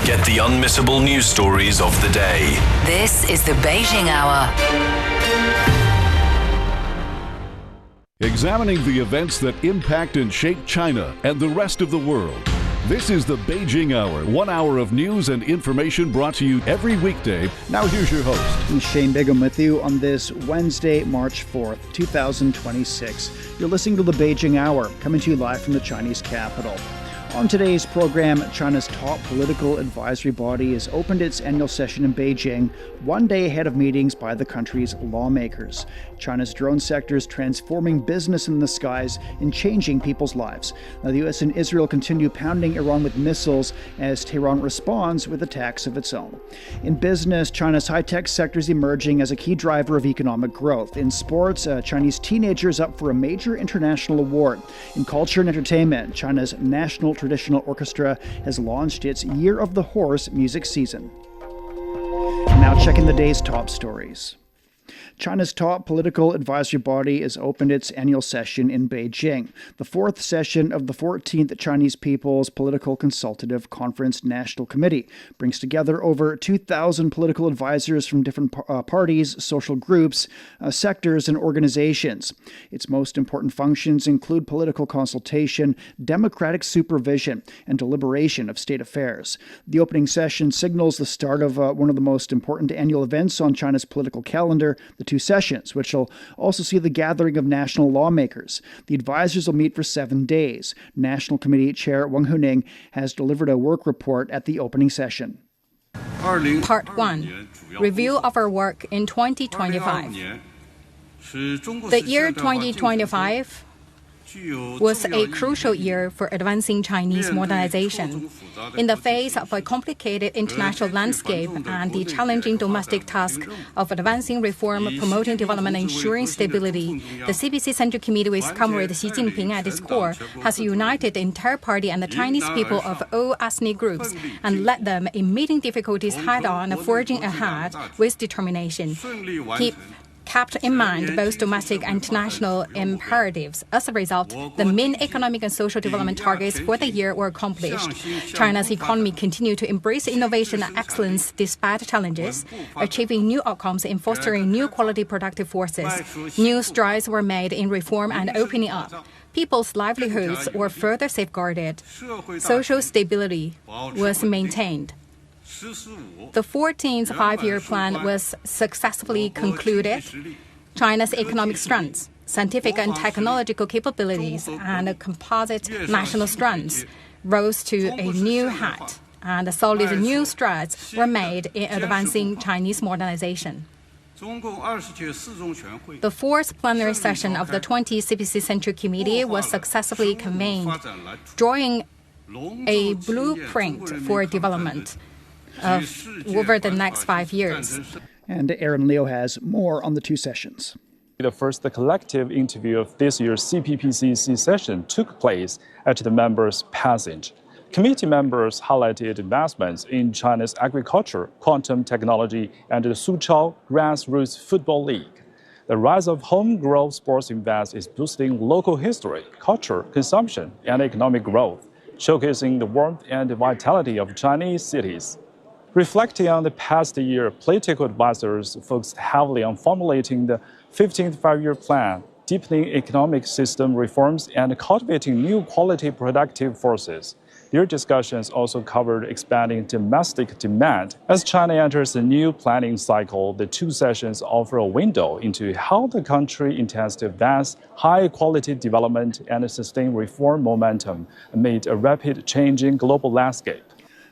Get the unmissable news stories of the day. This is the Beijing Hour. Examining the events that impact and shape China and the rest of the world. This is the Beijing Hour, 1 hour of news and information brought to you every weekday. Now here's your host. I'm Shane Bigham with you on this Wednesday, March 4th, 2026. You're listening to the Beijing Hour, coming to you live from the Chinese capital. On today's program, China's top political advisory body has opened its annual session in Beijing, 1 day ahead of meetings by the country's lawmakers. China's drone sector is transforming business in the skies and changing people's lives. Now, the U.S. and Israel continue pounding Iran with missiles as Tehran responds with attacks of its own. In business, China's high-tech sector is emerging as a key driver of economic growth. In sports, a Chinese teenager is up for a major international award. In culture and entertainment, China's National Traditional Orchestra has launched its Year of the Horse music season. Now checking the day's top stories. China's top political advisory body has opened its annual session in Beijing. The fourth session of the 14th Chinese People's Political Consultative Conference National Committee brings together over 2,000 political advisors from different parties, social groups, sectors, and organizations. Its most important functions include political consultation, democratic supervision, and deliberation of state affairs. The opening session signals the start of one of the most important annual events on China's political calendar, the two sessions, which will also see the gathering of national lawmakers. The advisors will meet for 7 days. National Committee Chair Wang Huning has delivered a work report at the opening session. Part 1. Review of our work in 2025. The year 2025 was a crucial year for advancing Chinese modernization. In the face of a complicated international landscape and the challenging domestic task of advancing reform, promoting development, and ensuring stability, the CPC Central Committee, with Comrade Xi Jinping at its core, has united the entire party and the Chinese people of all ethnic groups and led them in meeting difficulties head-on and forging ahead with determination. Kept in mind both domestic and international imperatives. As a result, the main economic and social development targets for the year were accomplished. China's economy continued to embrace innovation and excellence despite challenges, achieving new outcomes in fostering new quality productive forces. New strides were made in reform and opening up. People's livelihoods were further safeguarded. Social stability was maintained. The 14th five-year plan was successfully concluded. China's economic strengths, scientific and technological capabilities, and composite national strengths rose to a new height, and solid new strides were made in advancing Chinese modernization. The fourth plenary session of the 20th CPC Central Committee was successfully convened, drawing a blueprint for development over the next 5 years. And Aaron Liu has more on the two sessions. The first collective interview of this year's CPPCC session took place at the members' passage. Committee members highlighted investments in China's agriculture, quantum technology, and the Suchao Grassroots Football League. The rise of homegrown sports events is boosting local history, culture, consumption, and economic growth, showcasing the warmth and vitality of Chinese cities. Reflecting on the past year, political advisors focused heavily on formulating the 15th five-year plan, deepening economic system reforms, and cultivating new quality productive forces. Their discussions also covered expanding domestic demand. As China enters a new planning cycle, the two sessions offer a window into how the country intends to advance high-quality development and sustain reform momentum amid a rapid changing global landscape.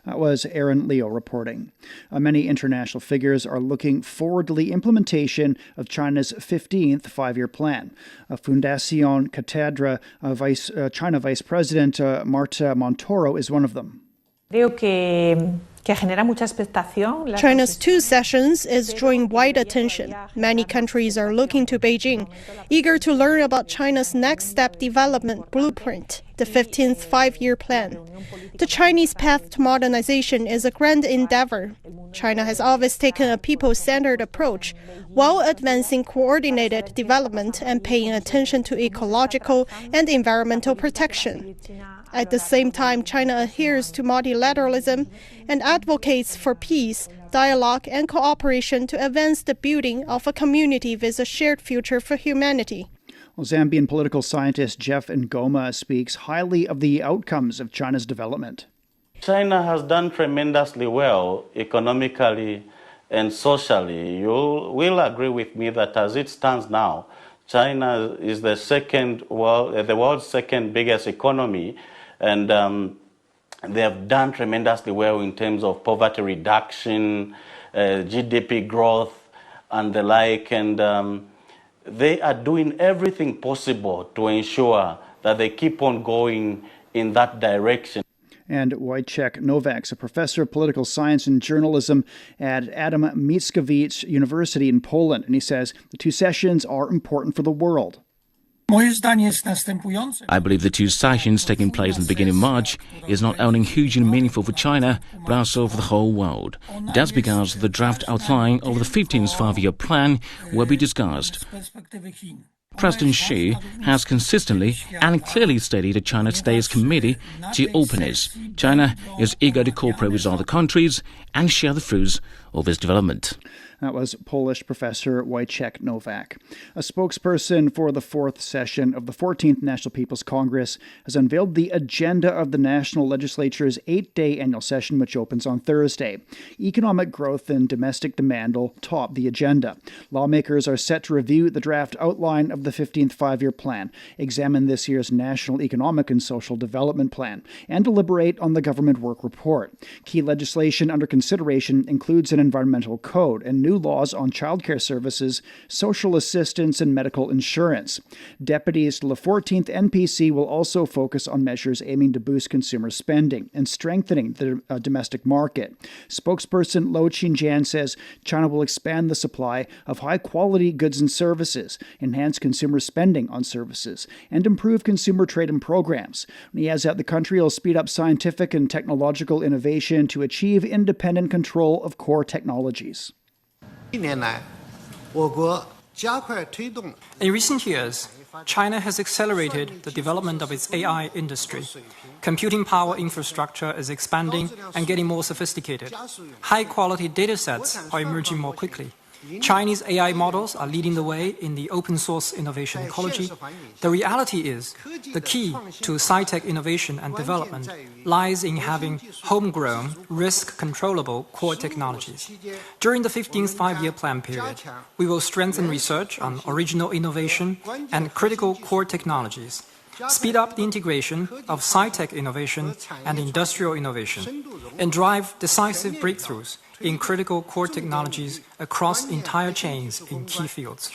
That was Aaron Liu reporting. Many international figures are looking forward to the implementation of China's 15th five-year plan. Fundación Cátedra China Vice President Marta Montoro is one of them. China's two sessions is drawing wide attention. Many countries are looking to Beijing, eager to learn about China's next step development blueprint, the 15th five-year plan. The Chinese path to modernization is a grand endeavor. China has always taken a people-centered approach while advancing coordinated development and paying attention to ecological and environmental protection. At the same time, China adheres to multilateralism and advocates for peace, dialogue, and cooperation to advance the building of a community with a shared future for humanity. Well, Zambian political scientist Jeff Ngoma speaks highly of the outcomes of China's development. China has done tremendously well economically and socially. You will agree with me that as it stands now, China is the world's second biggest economy, and they have done tremendously well in terms of poverty reduction, GDP growth, and the like, and they are doing everything possible to ensure that they keep on going in that direction. And Wojciech Nowak's a professor of political science and journalism at Adam Mickiewicz University in Poland, and he says the two sessions are important for the world. I believe the two sessions taking place in the beginning of March is not only huge and meaningful for China, but also for the whole world. That's because the draft outline of the 15th five-year plan will be discussed. President Xi has consistently and clearly stated that China stays committed to openness. China is eager to cooperate with other countries and share the fruits of its development. That was Polish professor Wojciech Nowak. A spokesperson for the fourth session of the 14th National People's Congress has unveiled the agenda of the National Legislature's 8-day annual session, which opens on Thursday. Economic growth and domestic demand will top the agenda. Lawmakers are set to review the draft outline of the 15th five-year plan, examine this year's National Economic and Social Development Plan, and deliberate on the government work report. Key legislation under consideration includes an environmental code and new laws on childcare services, social assistance, and medical insurance. Deputies to the 14th NPC will also focus on measures aiming to boost consumer spending and strengthening the domestic market. Spokesperson Lo Qingjian says China will expand the supply of high-quality goods and services, enhance consumer spending on services, and improve consumer trade and programs. He adds that the country will speed up scientific and technological innovation to achieve independent control of core technologies. In recent years, China has accelerated the development of its AI industry. Computing power infrastructure is expanding and getting more sophisticated. High-quality data sets are emerging more quickly. Chinese AI models are leading the way in the open-source innovation ecology. The reality is, the key to sci-tech innovation and development lies in having homegrown, risk-controllable core technologies. During the 15th five-year plan period, we will strengthen research on original innovation and critical core technologies, speed up the integration of sci-tech innovation and industrial innovation, and drive decisive breakthroughs in critical core technologies across entire chains in key fields.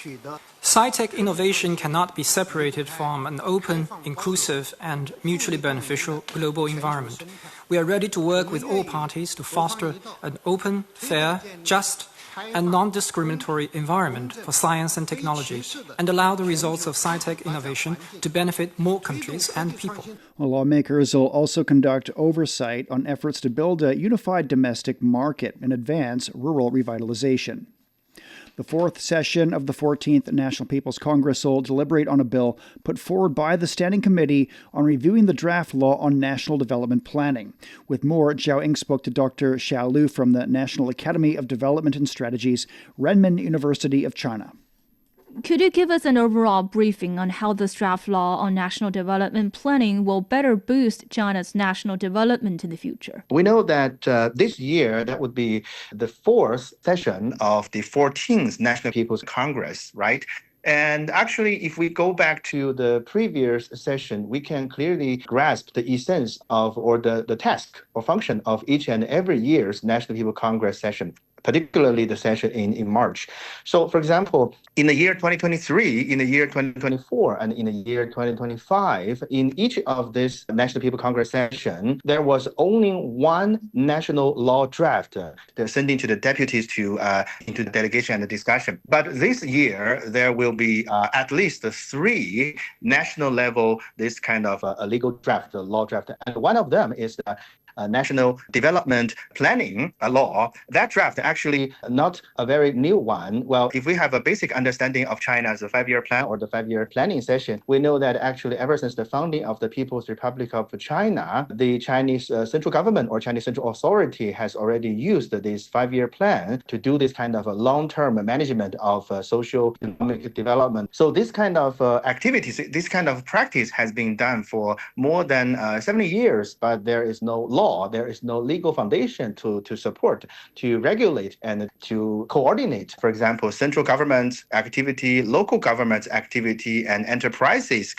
Sci-tech innovation cannot be separated from an open, inclusive, and mutually beneficial global environment. We are ready to work with all parties to foster an open, fair, just, and non-discriminatory environment for science and technology, and allow the results of sci-tech innovation to benefit more countries and people. Well, lawmakers will also conduct oversight on efforts to build a unified domestic market and advance rural revitalization. The fourth session of the 14th National People's Congress will deliberate on a bill put forward by the Standing Committee on reviewing the draft law on national development planning. With more, Zhao Ing spoke to Dr. Xiao Lu from the National Academy of Development and Strategies, Renmin University of China. Could you give us an overall briefing on how this draft law on national development planning will better boost China's national development in the future? We know that this year, that would be the fourth session of the 14th National People's Congress, right? And actually, if we go back to the previous session, we can clearly grasp the essence of, or the task or function of each and every year's National People's Congress session, particularly the session in March. So, for example, in the year 2023, in the year 2024, and in the year 2025, in each of this National People's Congress session, there was only one national law draft sending to the deputies into the delegation and the discussion. But this year, there will be at least three national level, this kind of a legal draft, a law draft. And one of them is National Development Planning Law, that draft actually not a very new one. Well, if we have a basic understanding of China's 5-year plan or the 5-year planning session, we know that actually ever since the founding of the People's Republic of China, the Chinese central government or Chinese central authority has already used this 5-year plan to do this kind of a long-term management of social economic development. So this kind of activities, this kind of practice has been done for more than 70 years, but there is no law, there is no legal foundation to support, to regulate, and to coordinate, for example, central government's activity, local government's activity, and enterprises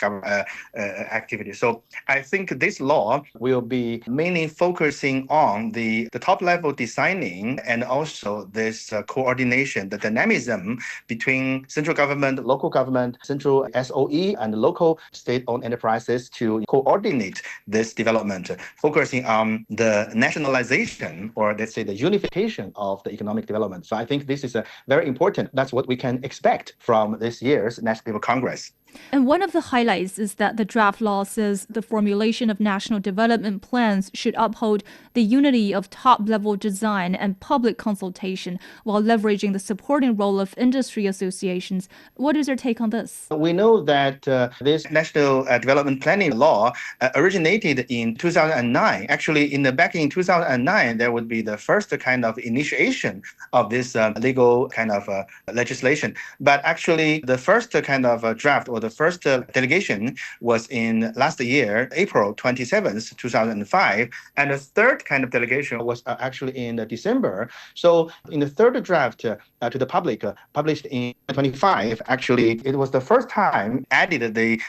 activity. So I think this law will be mainly focusing on the top-level designing and also this coordination, the dynamism between central government, local government, central SOE, and local state-owned enterprises to coordinate this development, focusing on the nationalization or let's say the unification of the economic development. So I think this is very important. That's what we can expect from this year's National People's Congress. And one of the highlights is that the draft law says the formulation of national development plans should uphold the unity of top-level design and public consultation while leveraging the supporting role of industry associations. What is your take on this? We know that this national development planning law originated in 2009. Actually, back in 2009, there would be the first kind of initiation of this legal kind of legislation. But actually, the first kind of draft or the first delegation was in last year, April 27th, 2005. And the third kind of delegation was actually in December. So in the third draft to the public, published in 2025, actually, it was the first time added the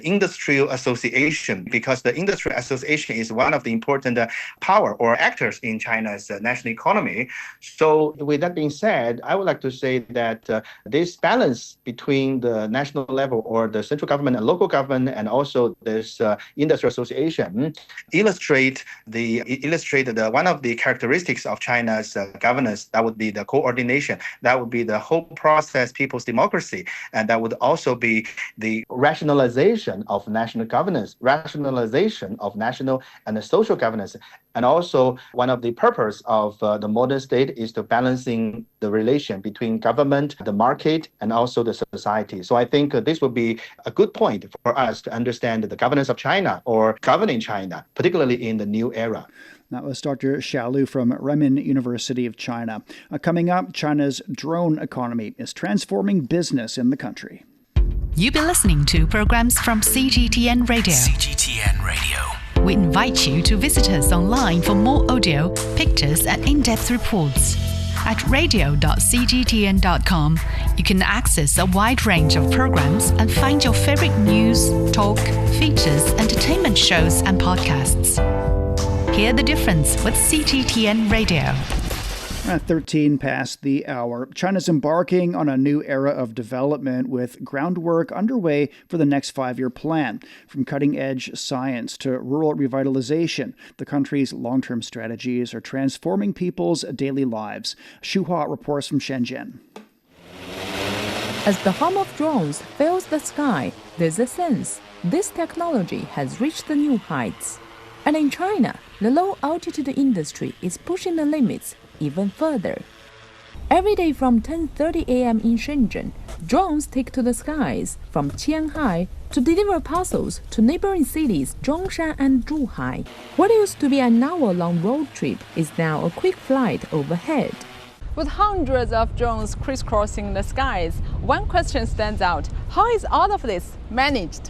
industrial association, because the industrial association is one of the important power or actors in China's national economy. So with that being said, I would like to say that this balance between the national level or the central government and local government, and also this industry association, illustrate one of the characteristics of China's governance. That would be the coordination. That would be the whole process, people's democracy, and that would also be the rationalization of national governance, rationalization of national and social governance. And also, one of the purpose of the modern state is to balancing the relation between government, the market, and also the society. So I think this would be a good point for us to understand the governance of China or governing China, particularly in the new era. That was Dr. Xia Lu from Renmin University of China. Coming up, China's drone economy is transforming business in the country. You've been listening to programs from CGTN Radio. CGTN Radio. We invite you to visit us online for more audio, pictures, and in-depth reports. At radio.cgtn.com, you can access a wide range of programs and find your favorite news, talk, features, entertainment shows, and podcasts. Hear the difference with CGTN Radio. 13 past the hour. China's embarking on a new era of development with groundwork underway for the next 5-year plan. From cutting-edge science to rural revitalization, the country's long-term strategies are transforming people's daily lives. Xu Hua reports from Shenzhen. As the hum of drones fills the sky, there's a sense this technology has reached the new heights. And in China, the low-altitude industry is pushing the limits even further. Every day from 10:30 a.m. in Shenzhen, drones take to the skies from Qianhai to deliver parcels to neighboring cities Zhongshan and Zhuhai. What used to be an hour-long road trip is now a quick flight overhead. With hundreds of drones crisscrossing the skies, one question stands out: how is all of this managed?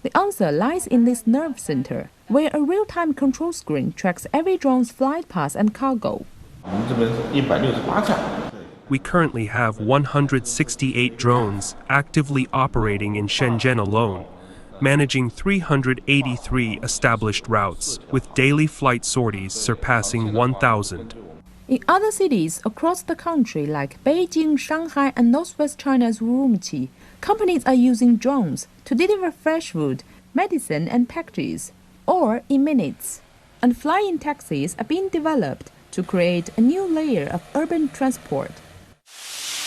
The answer lies in this nerve center, where a real-time control screen tracks every drone's flight path and cargo. We currently have 168 drones actively operating in Shenzhen alone, managing 383 established routes, with daily flight sorties surpassing 1,000. In other cities across the country like Beijing, Shanghai, and northwest China's Urumqi, companies are using drones to deliver fresh food, medicine, and packages, or in minutes. And flying taxis are being developed to create a new layer of urban transport.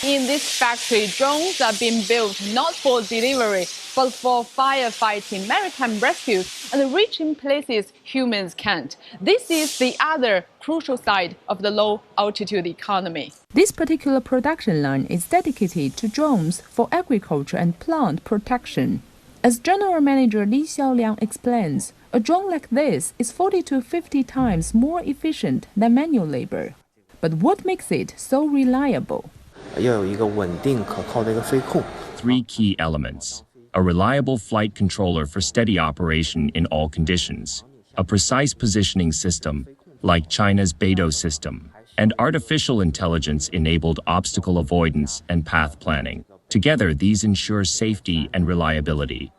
In this factory, drones are being built not for delivery, but for firefighting, maritime rescue, and reaching places humans can't. This is the other crucial side of the low-altitude economy. This particular production line is dedicated to drones for agriculture and plant protection. As General Manager Li Xiaoliang explains, a drone like this is 40 to 50 times more efficient than manual labor. But what makes it so reliable? 要有一个稳定可靠的一个飞控。 Three key elements: a reliable flight controller for steady operation in all conditions, a precise positioning system, like China's Beidou system, and artificial intelligence-enabled obstacle avoidance and path planning. Together, these ensure safety and reliability.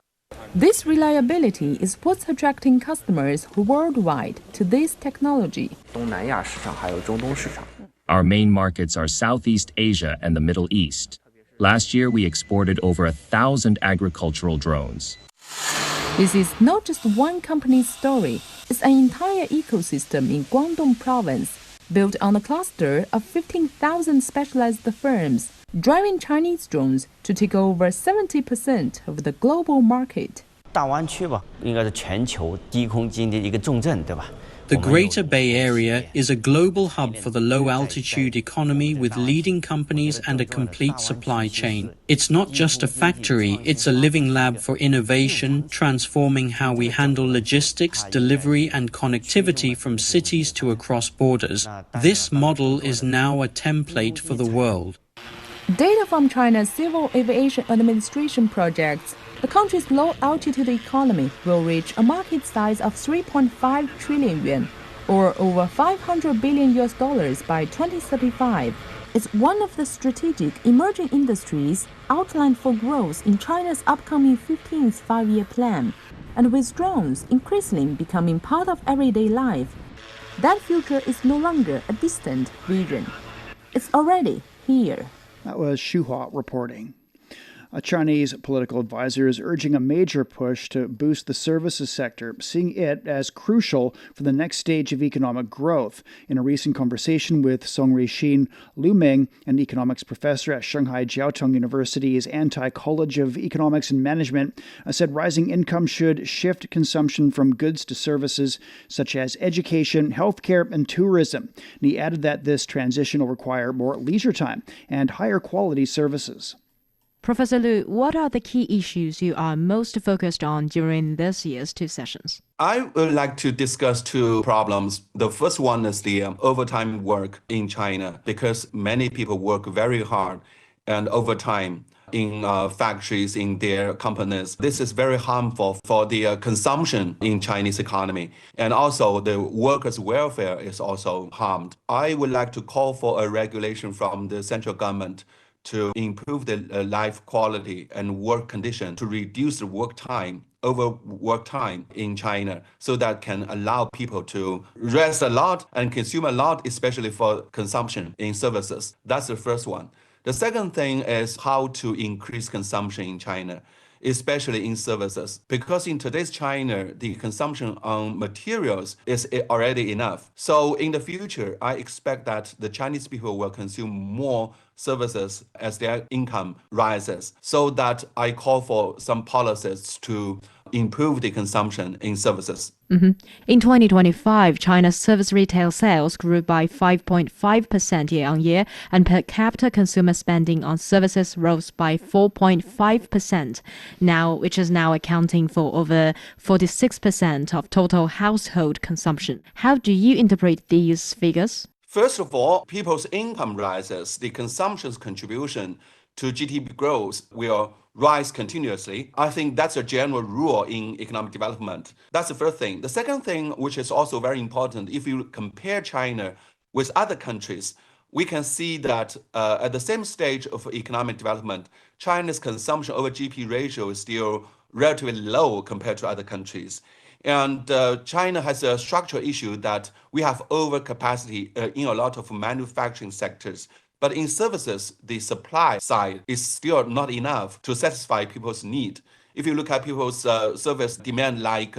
This reliability is what's attracting customers worldwide to this technology. 东南亚市场还有中东市场。 Our main markets are Southeast Asia and the Middle East. Last year, we exported over 1,000 agricultural drones. This is not just one company's story. It's an entire ecosystem in Guangdong province, built on a cluster of 15,000 specialized firms, driving Chinese drones to take over 70% of the global market. 大湾区吧，应该是全球低空经济的一个重镇，对吧？ The Greater Bay Area is a global hub for the low-altitude economy with leading companies and a complete supply chain. It's not just a factory, it's a living lab for innovation, transforming how we handle logistics, delivery and connectivity from cities to across borders. This model is now a template for the world. Data from China's Civil Aviation Administration projects the country's low-altitude economy will reach a market size of 3.5 trillion yuan, or over $500 billion by 2035. It's one of the strategic emerging industries outlined for growth in China's upcoming 15th five-year plan, and with drones increasingly becoming part of everyday life, that future is no longer a distant vision. It's already here. That was Xu Hua reporting. A Chinese political advisor is urging a major push to boost the services sector, seeing it as crucial for the next stage of economic growth. In a recent conversation with Song Rixin, Lu Ming, an economics professor at Shanghai Jiaotong University's Antai College of Economics and Management, said rising income should shift consumption from goods to services such as education, healthcare, and tourism. And he added that this transition will require more leisure time and higher quality services. Professor Lu, what are the key issues you are most focused on during this year's two sessions? I would like to discuss two problems. The first one is the overtime work in China, because many people work very hard and overtime in factories, in their companies. This is very harmful for the consumption in Chinese economy. And also the workers' welfare is also harmed. I would like to call for a regulation from the central government to improve the life quality and work condition, to reduce the work time, overwork time in China, so that can allow people to rest a lot and consume a lot, especially for consumption in services. That's the first one. The second thing is how to increase consumption in China, especially in services, because in today's China, the consumption on materials is already enough. So in the future, I expect that the Chinese people will consume more services as their income rises. So that I call for some policies to improve the consumption in services. In 2025, China's service retail sales grew by 5.5% year-on-year, and per capita consumer spending on services rose by 4.5%, which is now accounting for over 46% of total household consumption. How do you interpret these figures? First of all, people's income rises, the consumption's contribution to GDP growth will rise continuously. I think that's a general rule in economic development. That's the first thing. The second thing, which is also very important, if you compare China with other countries, we can see that at the same stage of economic development, China's consumption over GDP ratio is still relatively low compared to other countries. And China has a structural issue that we have overcapacity in a lot of manufacturing sectors. But in services, the supply side is still not enough to satisfy people's need. If you look at people's service demand like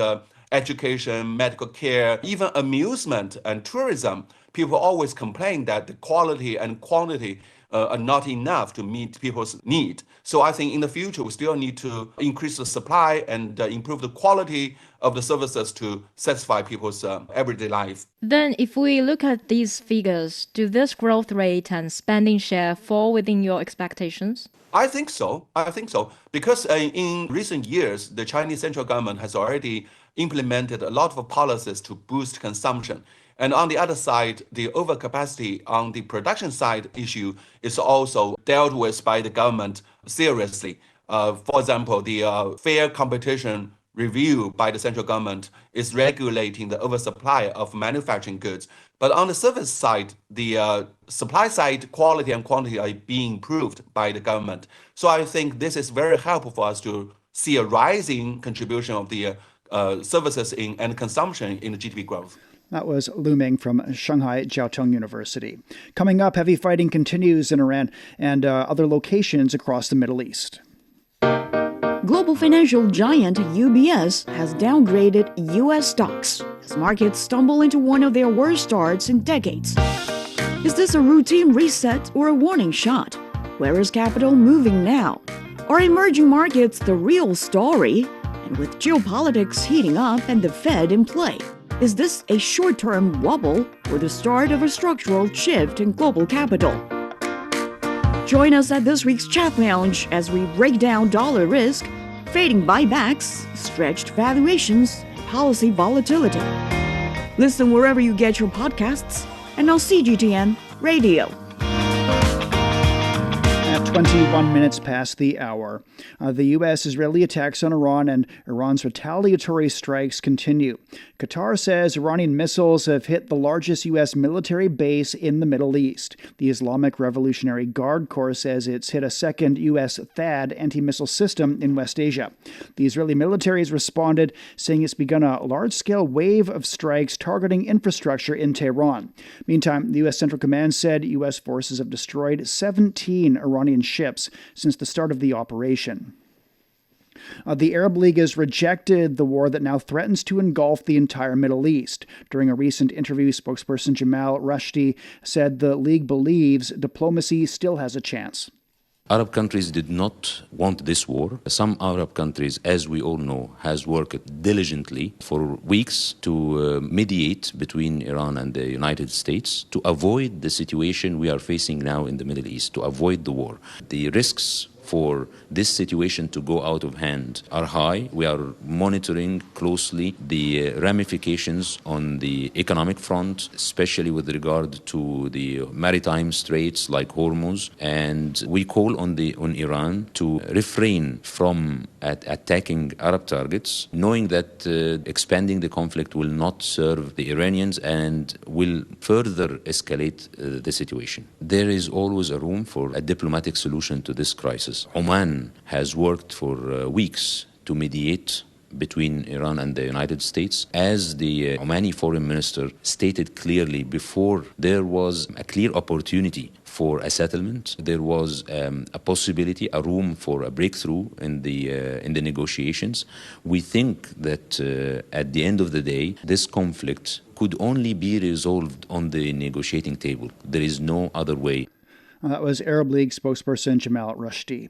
education, medical care, even amusement and tourism, people always complain that the quality and quantity are not enough to meet people's need. So I think in the future, we still need to increase the supply and improve the quality of the services to satisfy people's everyday life. Then, if we look at these figures, do this growth rate and spending share fall within your expectations? I think so. Because in recent years, the Chinese central government has already implemented a lot of policies to boost consumption. And on the other side, the overcapacity on the production side issue is also dealt with by the government seriously. For example, the fair competition review by the central government is regulating the oversupply of manufacturing goods. But on the service side, the supply side quality and quantity are being improved by the government. So I think this is very helpful for us to see a rising contribution of the services and consumption in the GDP growth. That was Lu Ming from Shanghai Jiao Tong University. Coming up, heavy fighting continues in Iran and other locations across the Middle East. Global financial giant UBS has downgraded U.S. stocks as markets stumble into one of their worst starts in decades. Is this a routine reset or a warning shot? Where is capital moving now? Are emerging markets the real story? And with geopolitics heating up and the Fed in play, is this a short-term wobble or the start of a structural shift in global capital? Join us at this week's Chat Lounge as we break down dollar risk, fading buybacks, stretched valuations, and policy volatility. Listen wherever you get your podcasts and on CGTN Radio. At 21 minutes past the hour, the U.S. Israeli attacks on Iran and Iran's retaliatory strikes continue. Qatar says Iranian missiles have hit the largest U.S. military base in the Middle East. The Islamic Revolutionary Guard Corps says it's hit a second U.S. THAAD anti-missile system in West Asia. The Israeli military has responded, saying it's begun a large-scale wave of strikes targeting infrastructure in Tehran. Meantime, the U.S. Central Command said U.S. forces have destroyed 17 Iranian ships since the start of the operation. The Arab League has rejected the war that now threatens to engulf the entire Middle East. During a recent interview, spokesperson Jamal Rushdie said the League believes diplomacy still has a chance. Arab countries did not want this war. Some Arab countries, as we all know, has worked diligently for weeks to mediate between Iran and the United States to avoid the situation we are facing now in the Middle East, to avoid the war. The risks for this situation to go out of hand are high. We are monitoring closely the ramifications on the economic front, especially with regard to the maritime straits like Hormuz. And we call on Iran to refrain from attacking Arab targets, knowing that expanding the conflict will not serve the Iranians and will further escalate the situation. There is always a room for a diplomatic solution to this crisis. Oman has worked for weeks to mediate between Iran and the United States. As the Omani foreign minister stated clearly, before there was a clear opportunity for a settlement, there was a possibility, a room for a breakthrough in the negotiations. We think that at the end of the day, this conflict could only be resolved on the negotiating table. There is no other way. That was Arab League spokesperson Jamal Rushdie.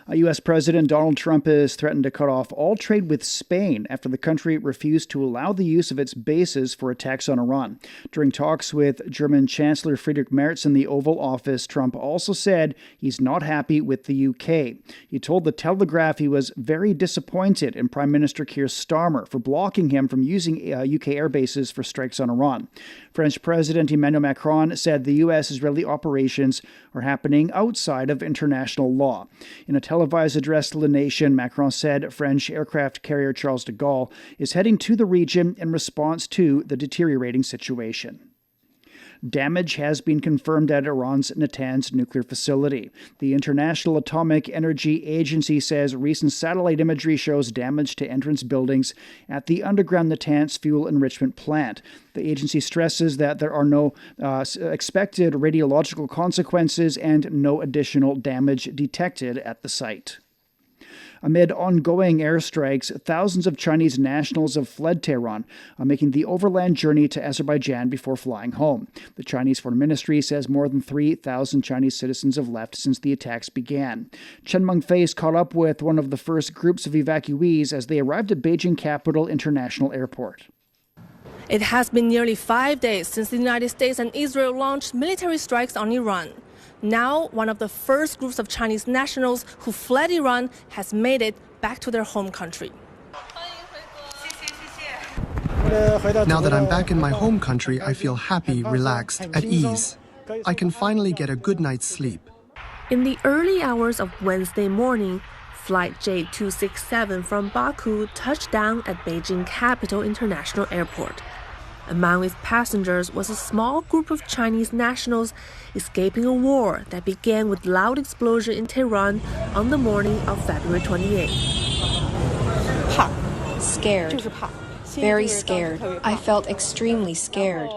U.S. President Donald Trump has threatened to cut off all trade with Spain after the country refused to allow the use of its bases for attacks on Iran. During talks with German Chancellor Friedrich Merz in the Oval Office, Trump also said he's not happy with the UK. He told The Telegraph he was very disappointed in Prime Minister Keir Starmer for blocking him from using UK air bases for strikes on Iran. French President Emmanuel Macron said the U.S. Israeli operations are happening outside of international law. In a televised address to the nation, Macron said French aircraft carrier Charles de Gaulle is heading to the region in response to the deteriorating situation. Damage has been confirmed at Iran's Natanz nuclear facility. The International Atomic Energy Agency says recent satellite imagery shows damage to entrance buildings at the underground Natanz fuel enrichment plant. The agency stresses that there are no expected radiological consequences and no additional damage detected at the site. Amid ongoing airstrikes, thousands of Chinese nationals have fled Tehran, making the overland journey to Azerbaijan before flying home. The Chinese Foreign Ministry says more than 3,000 Chinese citizens have left since the attacks began. Chen Mengfei caught up with one of the first groups of evacuees as they arrived at Beijing Capital International Airport. It has been nearly 5 days since the United States and Israel launched military strikes on Iran. Now, one of the first groups of Chinese nationals who fled Iran has made it back to their home country. Now that I'm back in my home country, I feel happy, relaxed, at ease. I can finally get a good night's sleep. In the early hours of Wednesday morning, Flight J267 from Baku touched down at Beijing Capital International Airport. Among its passengers was a small group of Chinese nationals escaping a war that began with loud explosion in Tehran on the morning of February 28. Scared. Very scared. I felt extremely scared.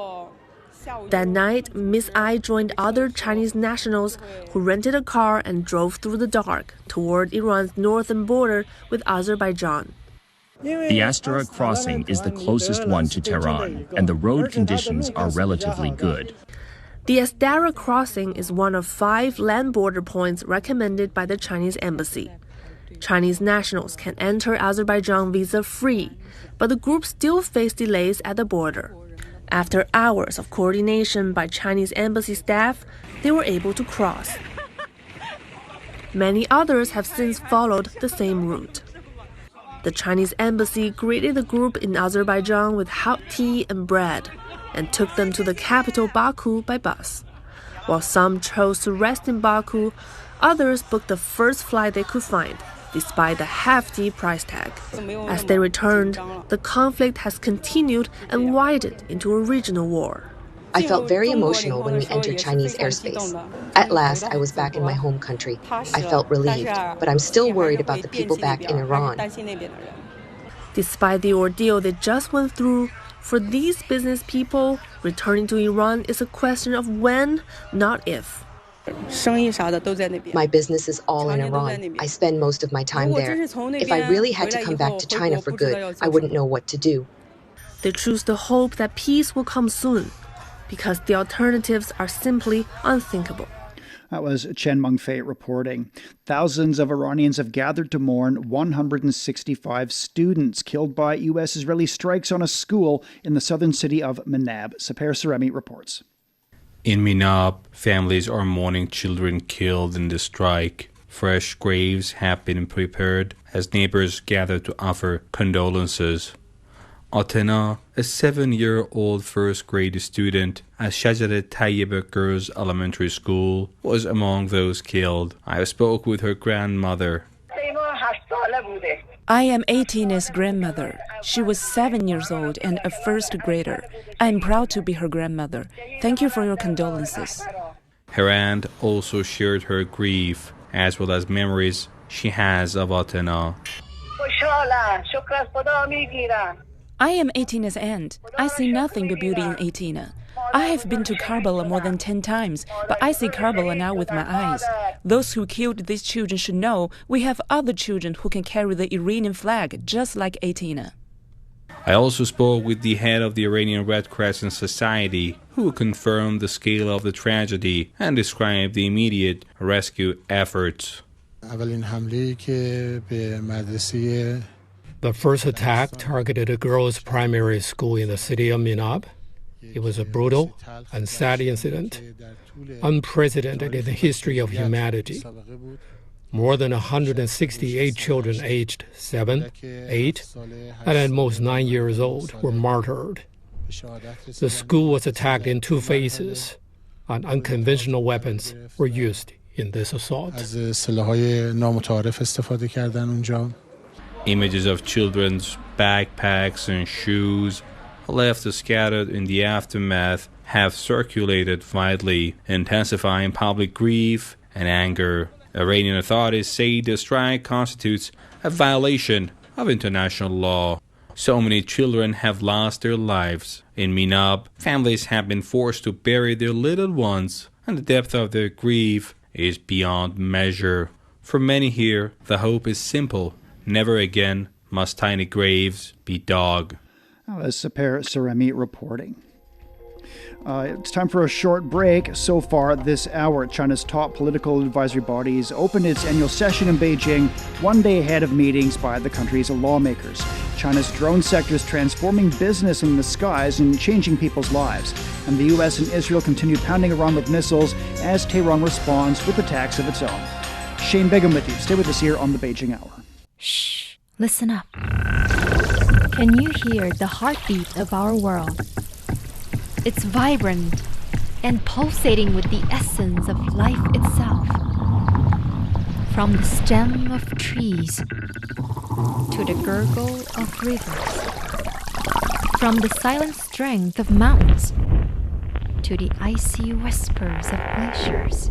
That night, Miss Ai joined other Chinese nationals who rented a car and drove through the dark toward Iran's northern border with Azerbaijan. The Astara crossing is the closest one to Tehran, and the road conditions are relatively good. The Astara crossing is one of 5 land border points recommended by the Chinese embassy. Chinese nationals can enter Azerbaijan visa-free, but the group still face delays at the border. After hours of coordination by Chinese embassy staff, they were able to cross. Many others have since followed the same route. The Chinese embassy greeted the group in Azerbaijan with hot tea and bread and took them to the capital Baku by bus. While some chose to rest in Baku, others booked the first flight they could find, despite the hefty price tag. As they returned, the conflict has continued and widened into a regional war. I felt very emotional when we entered Chinese airspace. At last, I was back in my home country. I felt relieved, but I'm still worried about the people back in Iran. Despite the ordeal they just went through, for these business people, returning to Iran is a question of when, not if. My business is all in Iran. I spend most of my time there. If I really had to come back to China for good, I wouldn't know what to do. They choose to hope that peace will come soon, because the alternatives are simply unthinkable. That was Chen Mengfei reporting. Thousands of Iranians have gathered to mourn 165 students killed by U.S. Israeli strikes on a school in the southern city of Menab. Saper Saremi reports. In Menab, families are mourning children killed in the strike. Fresh graves have been prepared as neighbors gather to offer condolences. Atena, a 7-year-old first-grade student at Shajarat Tayyib Girls Elementary School, was among those killed. I spoke with her grandmother. I am Atina's grandmother. She was 7 years old and a first grader. I am proud to be her grandmother. Thank you for your condolences. Her aunt also shared her grief, as well as memories she has of Atena. I am Atina's aunt. I see nothing but beauty in Atina. I have been to Karbala more than 10 times, but I see Karbala now with my eyes. Those who killed these children should know we have other children who can carry the Iranian flag, just like Atina. I also spoke with the head of the Iranian Red Crescent Society, who confirmed the scale of the tragedy and described the immediate rescue efforts. The first attack targeted a girls' primary school in the city of Menab. It was a brutal and sad incident, unprecedented in the history of humanity. More than 168 children aged 7, 8, and at most 9 years old were martyred. The school was attacked in 2 phases, and unconventional weapons were used in this assault. Images of children's backpacks and shoes left scattered in the aftermath have circulated widely, intensifying public grief and anger. Iranian authorities say the strike constitutes a violation of international law. So many children have lost their lives. In Menab, families have been forced to bury their little ones, and the depth of their grief is beyond measure. For many here, the hope is simple. Never again must tiny graves be dug. That was Sapir Saremi reporting. It's time for a short break. So far this hour, China's top political advisory bodies opened its annual session in Beijing, one day ahead of meetings by the country's lawmakers. China's drone sector is transforming business in the skies and changing people's lives. And the U.S. and Israel continue pounding Iran with missiles as Tehran responds with attacks of its own. Shane Begum with you. Stay with us here on the Beijing Hour. Shh, listen up. Can you hear the heartbeat of our world? It's vibrant and pulsating with the essence of life itself. From the stem of trees to the gurgle of rivers. From the silent strength of mountains to the icy whispers of glaciers.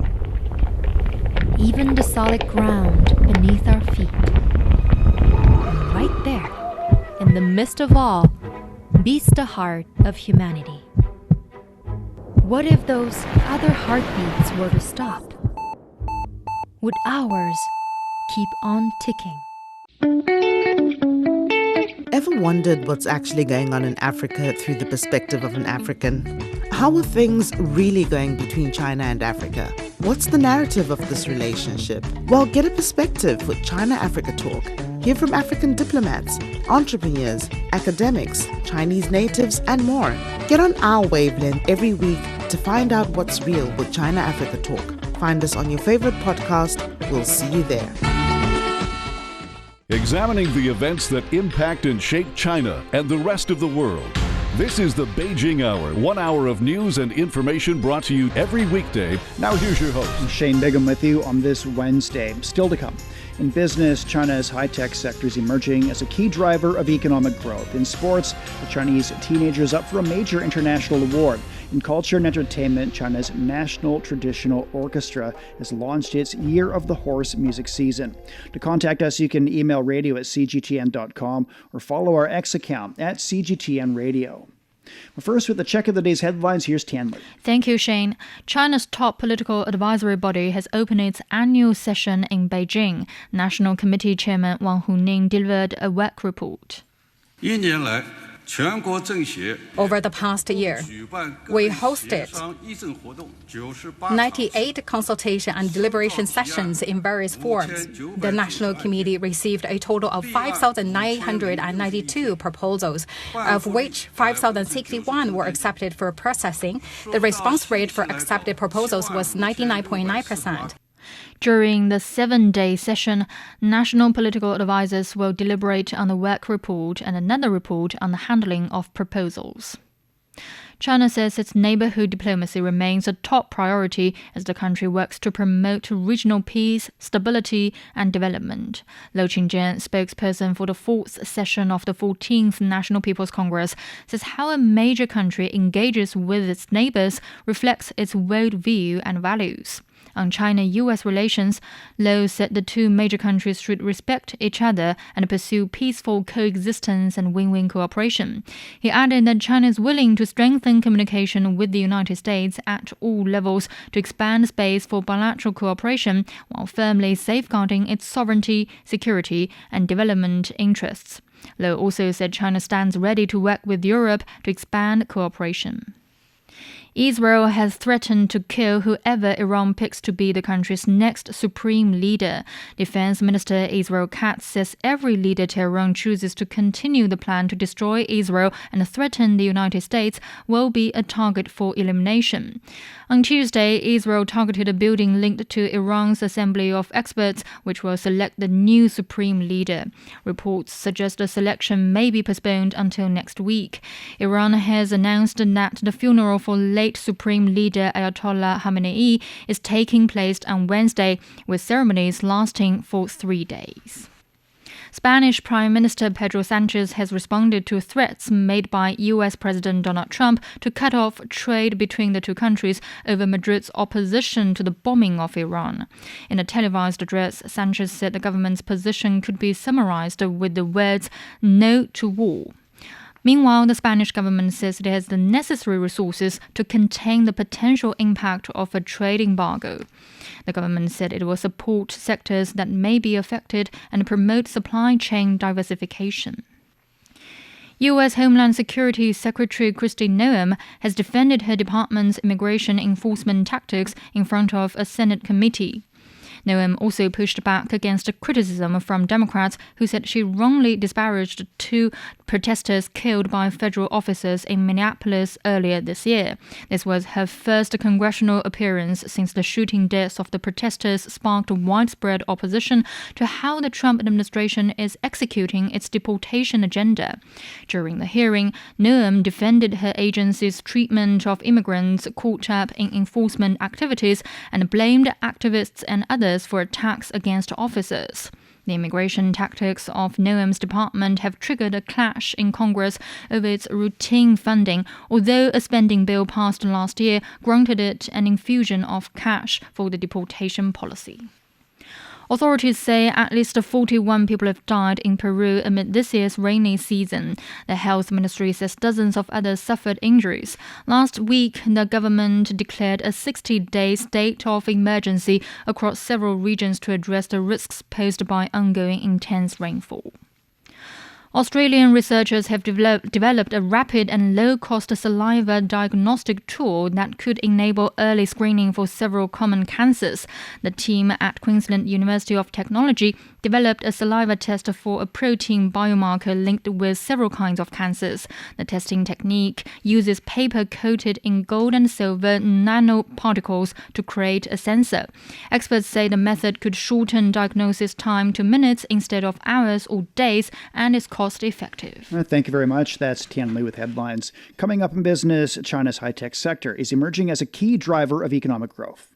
Even the solid ground beneath our feet. And right there, in the midst of all, beats the heart of humanity. What if those other heartbeats were to stop? Would ours keep on ticking? Ever wondered what's actually going on in Africa through the perspective of an African? How are things really going between China and Africa? What's the narrative of this relationship? Well, get a perspective with China-Africa Talk. Hear from African diplomats, entrepreneurs, academics, Chinese natives, and more. Get on our wavelength every week to find out what's real with China-Africa Talk. Find us on your favorite podcast. We'll see you there. Examining the events that impact and shape China and the rest of the world. This is the Beijing Hour, 1 hour of news and information brought to you every weekday. Now here's your host. Shane Begum with you on this Wednesday. Still to come. In business, China's high-tech sector is emerging as a key driver of economic growth. In sports, the Chinese teenagers up for a major international award. In culture and entertainment, China's National Traditional Orchestra has launched its Year of the Horse music season. To contact us, you can email radio@cgtn.com or follow our X account @CGTNradio. But first, with the check of the day's headlines, here's Tianli. Thank you, Shane. China's top political advisory body has opened its annual session in Beijing. National Committee Chairman Wang Huning delivered a work report. Over the past year, we hosted 98 consultation and deliberation sessions in various forums. The National Committee received a total of 5,992 proposals, of which 5,061 were accepted for processing. The response rate for accepted proposals was 99.9%. During the 7-day session, national political advisors will deliberate on the work report and another report on the handling of proposals. China says its neighborhood diplomacy remains a top priority as the country works to promote regional peace, stability, and development. Lo Qingjian, spokesperson for the 4th session of the 14th National People's Congress, says how a major country engages with its neighbors reflects its worldview and values. On China-U.S. relations, Lo said the two major countries should respect each other and pursue peaceful coexistence and win-win cooperation. He added that China is willing to strengthen communication with the United States at all levels to expand space for bilateral cooperation while firmly safeguarding its sovereignty, security, and development interests. Lo also said China stands ready to work with Europe to expand cooperation. Israel has threatened to kill whoever Iran picks to be the country's next supreme leader. Defense Minister Israel Katz says every leader Tehran chooses to continue the plan to destroy Israel and threaten the United States will be a target for elimination. On Tuesday, Israel targeted a building linked to Iran's Assembly of Experts, which will select the new supreme leader. Reports suggest the selection may be postponed until next week. Iran has announced that the funeral for late Supreme Leader Ayatollah Khamenei is taking place on Wednesday, with ceremonies lasting for 3 days. Spanish Prime Minister Pedro Sanchez has responded to threats made by U.S. President Donald Trump to cut off trade between the two countries over Madrid's opposition to the bombing of Iran. In a televised address, Sanchez said the government's position could be summarized with the words "no to war." Meanwhile, the Spanish government says it has the necessary resources to contain the potential impact of a trade embargo. The government said it will support sectors that may be affected and promote supply chain diversification. U.S. Homeland Security Secretary Kristi Noem has defended her department's immigration enforcement tactics in front of a Senate committee. Noem also pushed back against criticism from Democrats who said she wrongly disparaged 2 protesters killed by federal officers in Minneapolis earlier this year. This was her first congressional appearance since the shooting deaths of the protesters sparked widespread opposition to how the Trump administration is executing its deportation agenda. During the hearing, Noem defended her agency's treatment of immigrants caught up in enforcement activities and blamed activists and others for attacks against officers. The immigration tactics of Noem's department have triggered a clash in Congress over its routine funding, although a spending bill passed last year granted it an infusion of cash for the deportation policy. Authorities say at least 41 people have died in Peru amid this year's rainy season. The health ministry says dozens of others suffered injuries. Last week, the government declared a 60-day state of emergency across several regions to address the risks posed by ongoing intense rainfall. Australian researchers have developed a rapid and low-cost saliva diagnostic tool that could enable early screening for several common cancers. The team at Queensland University of Technology developed a saliva test for a protein biomarker linked with several kinds of cancers. The testing technique uses paper coated in gold and silver nanoparticles to create a sensor. Experts say the method could shorten diagnosis time to minutes instead of hours or days and is cost-effective. Thank you very much. That's Tian Li with headlines. Coming up in business, China's high-tech sector is emerging as a key driver of economic growth.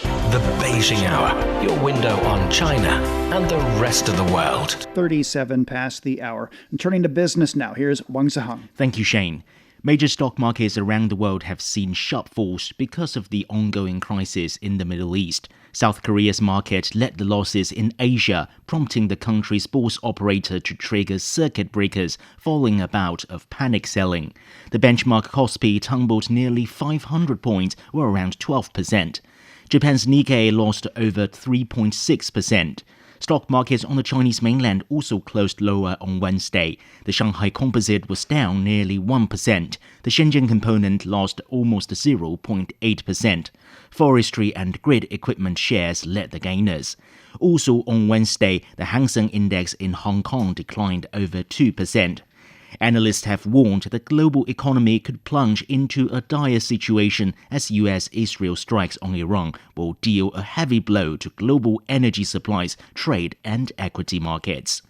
The Beijing Hour, your window on China and the rest of the world. 37 past the hour. And turning to business now, here's Wang Zihang. Thank you, Shane. Major stock markets around the world have seen sharp falls because of the ongoing crisis in the Middle East. South Korea's market led the losses in Asia, prompting the country's sports operator to trigger circuit breakers following a bout of panic selling. The benchmark Kospi tumbled nearly 500 points, or around 12%. Japan's Nikkei lost over 3.6%. Stock markets on the Chinese mainland also closed lower on Wednesday. The Shanghai Composite was down nearly 1%. The Shenzhen component lost almost 0.8%. Forestry and grid equipment shares led the gainers. Also on Wednesday, the Hang Seng Index in Hong Kong declined over 2%. Analysts have warned the global economy could plunge into a dire situation as U.S. Israel strikes on Iran will deal a heavy blow to global energy supplies, trade and equity markets.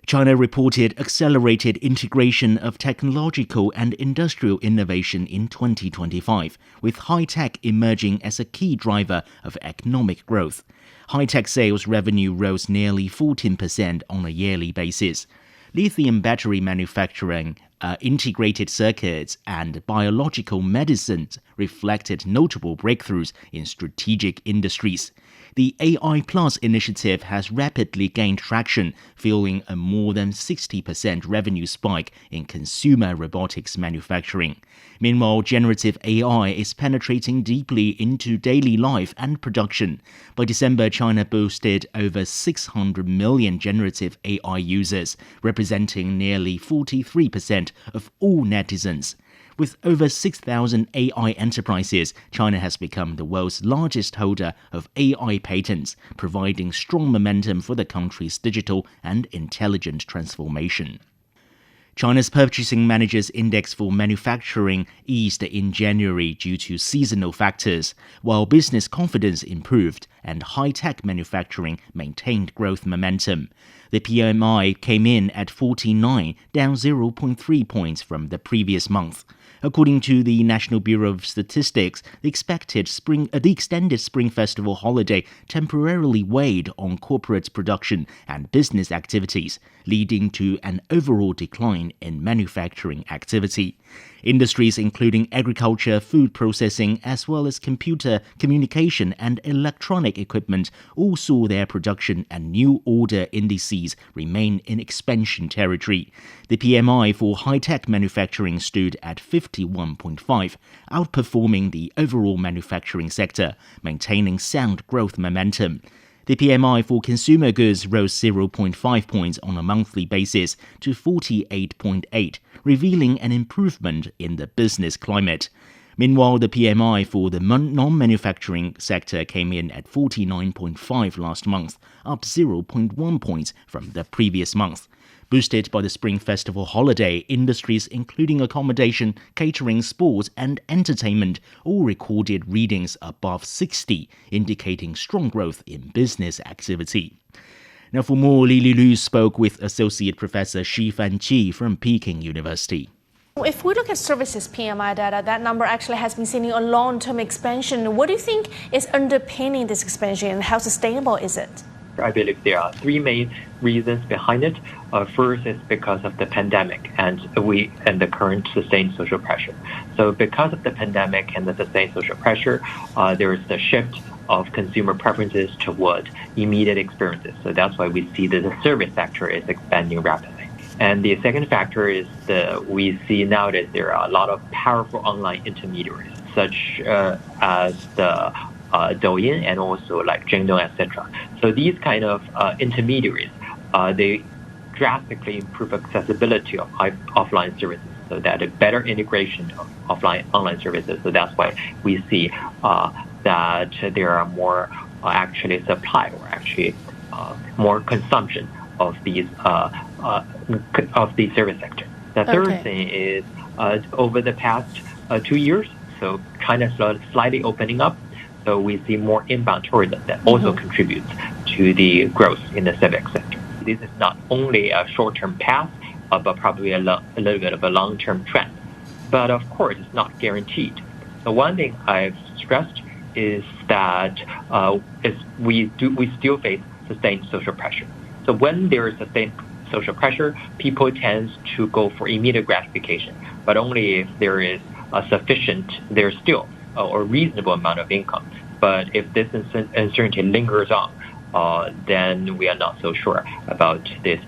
China reported accelerated integration of technological and industrial innovation in 2025, with high-tech emerging as a key driver of economic growth. High-tech sales revenue rose nearly 14% on a yearly basis. Lithium battery manufacturing, integrated circuits, and biological medicines reflected notable breakthroughs in strategic industries. The AI Plus initiative has rapidly gained traction, fueling a more than 60% revenue spike in consumer robotics manufacturing. Meanwhile, generative AI is penetrating deeply into daily life and production. By December, China boasted over 600 million generative AI users, representing nearly 43% of all netizens. With over 6,000 AI enterprises, China has become the world's largest holder of AI patents, providing strong momentum for the country's digital and intelligent transformation. China's Purchasing Managers' Index for manufacturing eased in January due to seasonal factors, while business confidence improved and high-tech manufacturing maintained growth momentum. The PMI came in at 49, down 0.3 points from the previous month. According to the National Bureau of Statistics, the extended Spring Festival holiday temporarily weighed on corporate production and business activities, leading to an overall decline decline in manufacturing activity. Industries including agriculture, food processing, as well as computer, communication and electronic equipment all saw their production and new order indices remain in expansion territory. The PMI for high-tech manufacturing stood at 51.5, outperforming the overall manufacturing sector, maintaining sound growth momentum. The PMI for consumer goods rose 0.5 points on a monthly basis to 48.8, revealing an improvement in the business climate. Meanwhile, the PMI for the non-manufacturing sector came in at 49.5 last month, up 0.1 points from the previous month. Boosted by the Spring Festival holiday, industries including accommodation, catering, sports and entertainment all recorded readings above 60, indicating strong growth in business activity. Now for more, Li Lu spoke with Associate Professor Xi Fanqi from Peking University. If we look at services PMI data, that number actually has been seeing a long-term expansion. What do you think is underpinning this expansion and how sustainable is it? I believe there are three main reasons behind it. First is because of the pandemic and the current sustained social pressure. So because of the pandemic and the sustained social pressure, there is the shift of consumer preferences toward immediate experiences. So that's why we see that the service sector is expanding rapidly. And the second factor is we see nowadays there are a lot of powerful online intermediaries, such as the Douyin and also like Jingdong, etc. So these kind of intermediaries, they drastically improve accessibility of offline services, so that a better integration of offline online services. So that's why we see that there are more actually supply or actually more consumption of these service sector. The third thing is over the past 2 years, so China slightly opening up. So we see more inbound tourism that also contributes to the growth in the civic sector. This is not only a short-term path, but probably a little bit of a long-term trend. But of course, it's not guaranteed. So one thing I've stressed is that we still face sustained social pressure. So when there is sustained social pressure, people tend to go for immediate gratification, but only if there is there's still a reasonable amount of income. But if this uncertainty lingers on, then we are not so sure about this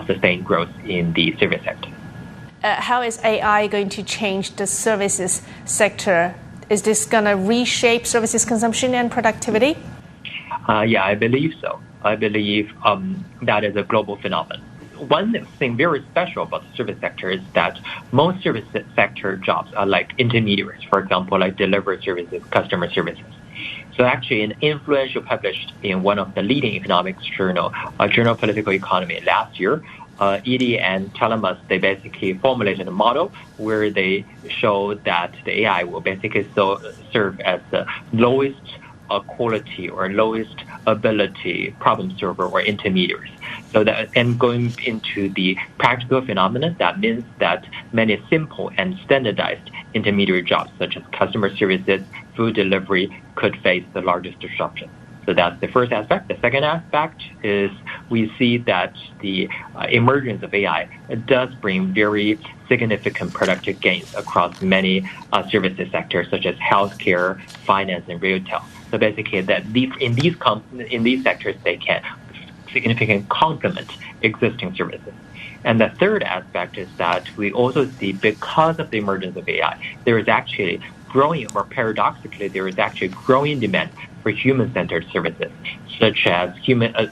sustained growth in the service sector. How is AI going to change the services sector? Is this going to reshape services consumption and productivity? Yeah, I believe so. I believe that is a global phenomenon. One thing very special about the service sector is that most service sector jobs are like intermediaries, for example, like delivery services, customer services. So actually, an influential published in one of the leading economics journal, Journal of Political Economy last year, Edie and Telemus, they basically formulated a model where they showed that the AI will basically serve as the lowest quality or lowest ability problem solver or intermediaries. So that, and going into the practical phenomenon, that means that many simple and standardized intermediary jobs, such as customer services, food delivery, could face the largest disruption. So that's the first aspect. The second aspect is we see that the emergence of AI does bring very significant productive gains across many services sectors, such as healthcare, finance, and retail. So basically, that in these sectors, they can significantly complement existing services. And the third aspect is that we also see, because of the emergence of AI, there is actually growing, or paradoxically, there is actually growing demand for human-centered services, such as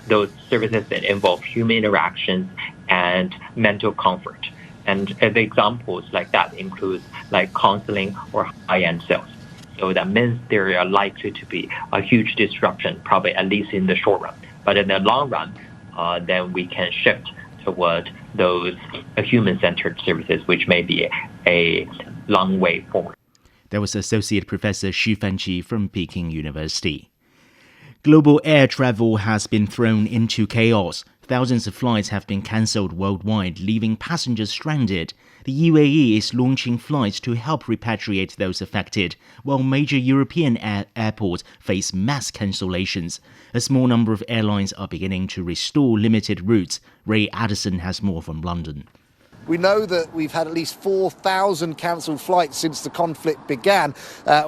those services that involve human interactions and mental comfort. And the examples like that include like counseling or high-end sales. So that means there are likely to be a huge disruption, probably at least in the short run. But in the long run, then we can shift toward those human-centered services, which may be a long way forward. That was Associate Professor Xi Fanqi from Peking University. Global air travel has been thrown into chaos. Thousands of flights have been cancelled worldwide, leaving passengers stranded. The UAE is launching flights to help repatriate those affected, while major European airports face mass cancellations. A small number of airlines are beginning to restore limited routes. Ray Addison has more from London. We know that we've had at least 4,000 cancelled flights since the conflict began.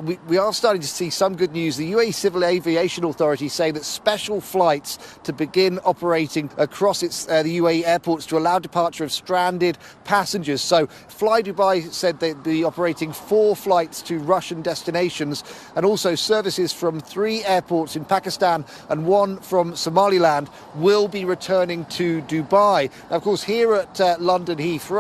We are starting to see some good news. The U.S Civil Aviation Authority say that special flights to begin operating across the UAE airports to allow departure of stranded passengers. So Fly Dubai said they'd be operating 4 flights to Russian destinations and also services from 3 airports in Pakistan and 1 from Somaliland will be returning to Dubai. Now, of course, here at London Heathrow,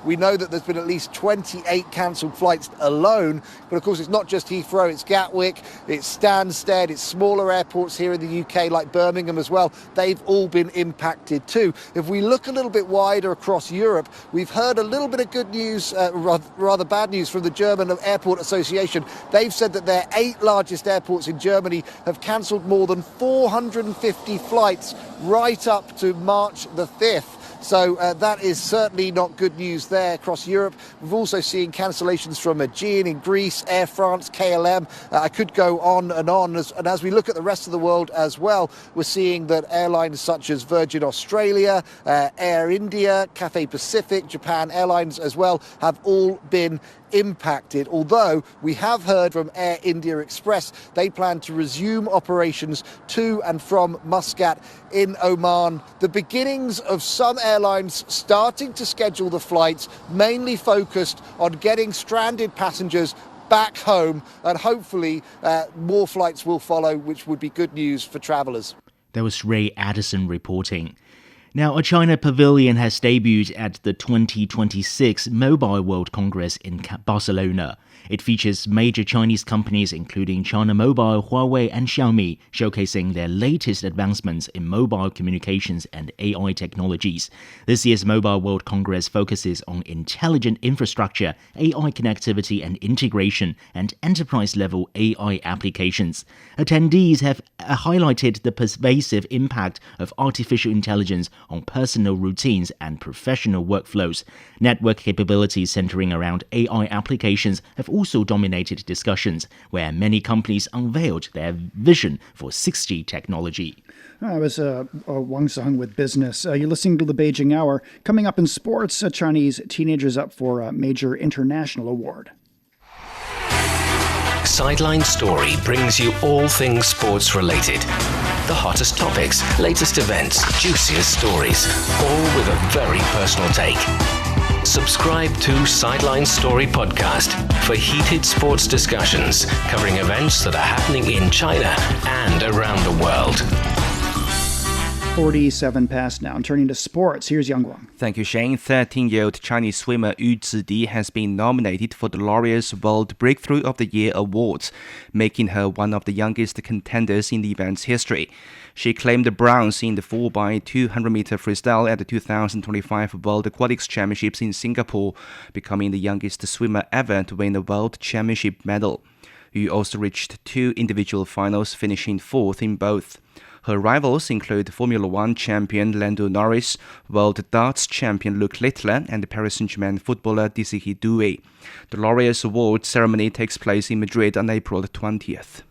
we know that there's been at least 28 cancelled flights alone. But of course, it's not just Heathrow, it's Gatwick, it's Stansted, it's smaller airports here in the UK like Birmingham as well. They've all been impacted too. If we look a little bit wider across Europe, we've heard a little bit of good news, rather bad news from the German Airport Association. They've said that their 8 largest airports in Germany have cancelled more than 450 flights right up to March the 5th. So that is certainly not good news there across Europe. We've also seen cancellations from Aegean in Greece, Air France, KLM. I could go on. And as we look at the rest of the world as well, we're seeing that airlines such as Virgin Australia, Air India, Cathay Pacific, Japan Airlines as well have all been impacted, although we have heard from Air India Express they plan to resume operations to and from Muscat in Oman. The beginnings of some airlines starting to schedule the flights, mainly focused on getting stranded passengers back home, and hopefully more flights will follow, which would be good news for travellers. That was Ray Addison reporting. Now, a China pavilion has debuted at the 2026 Mobile World Congress in Barcelona. It features major Chinese companies including China Mobile, Huawei and Xiaomi, showcasing their latest advancements in mobile communications and AI technologies. This year's Mobile World Congress focuses on intelligent infrastructure, AI connectivity and integration, and enterprise-level AI applications. Attendees have highlighted the pervasive impact of artificial intelligence on personal routines and professional workflows. Network capabilities centering around AI applications have also dominated discussions, where many companies unveiled their vision for 6G technology. I was Wang Seheng with business. You're listening to the Beijing Hour. Coming up in sports, a Chinese teenager's up for a major international award. Sideline Story brings you all things sports related. The hottest topics, latest events, juiciest stories, all with a very personal take. Subscribe to Sideline Story Podcast for heated sports discussions covering events that are happening in China and around the world. 47 past now. Turning to sports, here's Yang Guang. Thank you, Shane. 13-year-old Chinese swimmer Yu Zidi has been nominated for the Laureus World Breakthrough of the Year Awards, making her one of the youngest contenders in the event's history. She claimed bronze in the 4x200-meter freestyle at the 2025 World Aquatics Championships in Singapore, becoming the youngest swimmer ever to win a World Championship medal. Yu also reached 2 individual finals, finishing 4th in both. Her rivals include Formula One champion Lando Norris, World Darts champion Luke Littler, and Paris Saint-Germain footballer Desiree Doué. The Laureus Award ceremony takes place in Madrid on April 20th.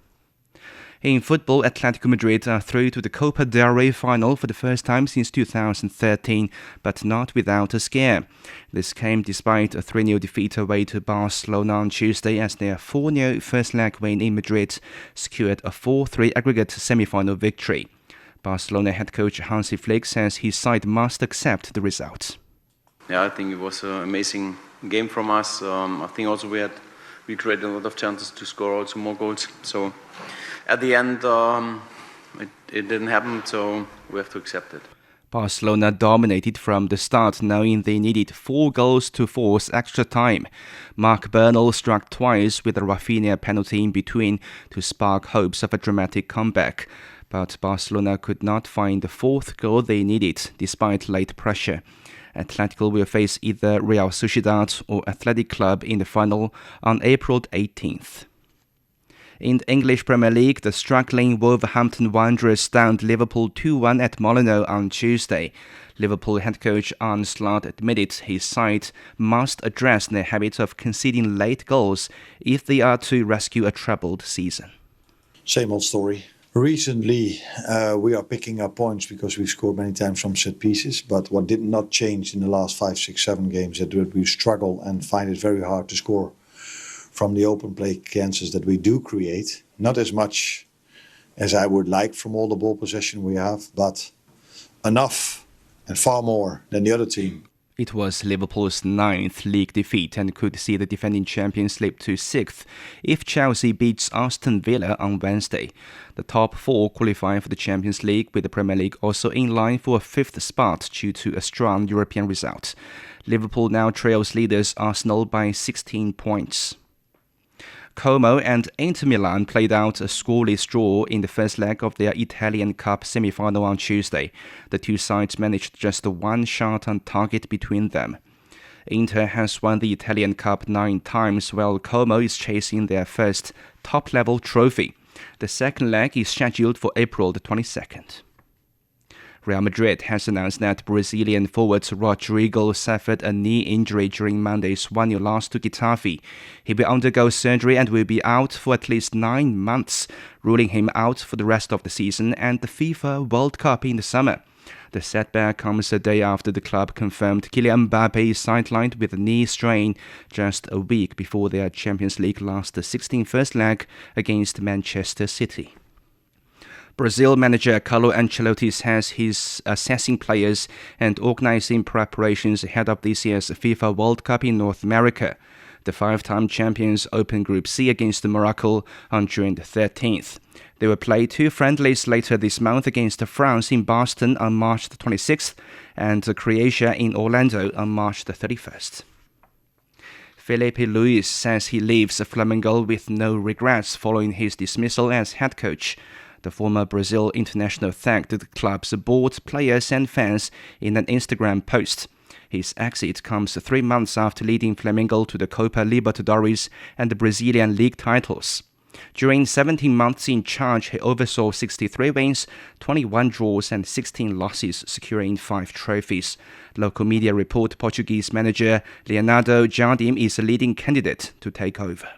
In football, Atletico Madrid are through to the Copa del Rey final for the first time since 2013, but not without a scare. This came despite a 3-0 defeat away to Barcelona on Tuesday, as their 4-0 first leg win in Madrid secured a 4-3 aggregate semi-final victory. Barcelona head coach Hansi Flick says his side must accept the result. Yeah, I think it was an amazing game from us. I think also we created a lot of chances to score also more goals. So at the end, it didn't happen, so we have to accept it. Barcelona dominated from the start, knowing they needed 4 goals to force extra time. Marc Bernal struck twice with a Rafinha penalty in between to spark hopes of a dramatic comeback. But Barcelona could not find the 4th goal they needed, despite late pressure. Atletico will face either Real Sociedad or Athletic Club in the final on April 18th. In the English Premier League, the struggling Wolverhampton Wanderers stunned Liverpool 2-1 at Molineux on Tuesday. Liverpool head coach Arne Slot admitted his side must address their habit of conceding late goals if they are to rescue a troubled season. Same old story. Recently, we are picking up points because we scored many times from set pieces. But what did not change in the last 5, 6, 7 games is that we struggle and find it very hard to score from the open play chances that we do create. Not as much as I would like from all the ball possession we have, but enough and far more than the other team. It was Liverpool's 9th league defeat and could see the defending champions slip to 6th if Chelsea beats Aston Villa on Wednesday. The top 4 qualify for the Champions League, with the Premier League also in line for a 5th spot due to a strong European result. Liverpool now trails leaders Arsenal by 16 points. Como and Inter Milan played out a scoreless draw in the first leg of their Italian Cup semi-final on Tuesday. The two sides managed just one shot on target between them. Inter has won the Italian Cup 9 times, while Como is chasing their first top-level trophy. The second leg is scheduled for April the 22nd. Real Madrid has announced that Brazilian forward Rodrigo suffered a knee injury during Monday's 1-0 loss to Getafe. He will undergo surgery and will be out for at least 9 months, ruling him out for the rest of the season and the FIFA World Cup in the summer. The setback comes a day after the club confirmed Kylian Mbappé is sidelined with a knee strain just a week before their Champions League last 16 first leg against Manchester City. Brazil manager Carlo Ancelotti says he's assessing players and organizing preparations ahead of this year's FIFA World Cup in North America. The 5-time champions open Group C against Morocco on June 13th. They will play 2 friendlies later this month against France in Boston on March 26th and Croatia in Orlando on March 31st. Felipe Luis says he leaves Flamengo with no regrets following his dismissal as head coach. The former Brazil international thanked the club's board, players and fans in an Instagram post. His exit comes 3 months after leading Flamengo to the Copa Libertadores and the Brazilian league titles. During 17 months in charge, he oversaw 63 wins, 21 draws and 16 losses, securing 5 trophies. Local media report Portuguese manager Leonardo Jardim is a leading candidate to take over.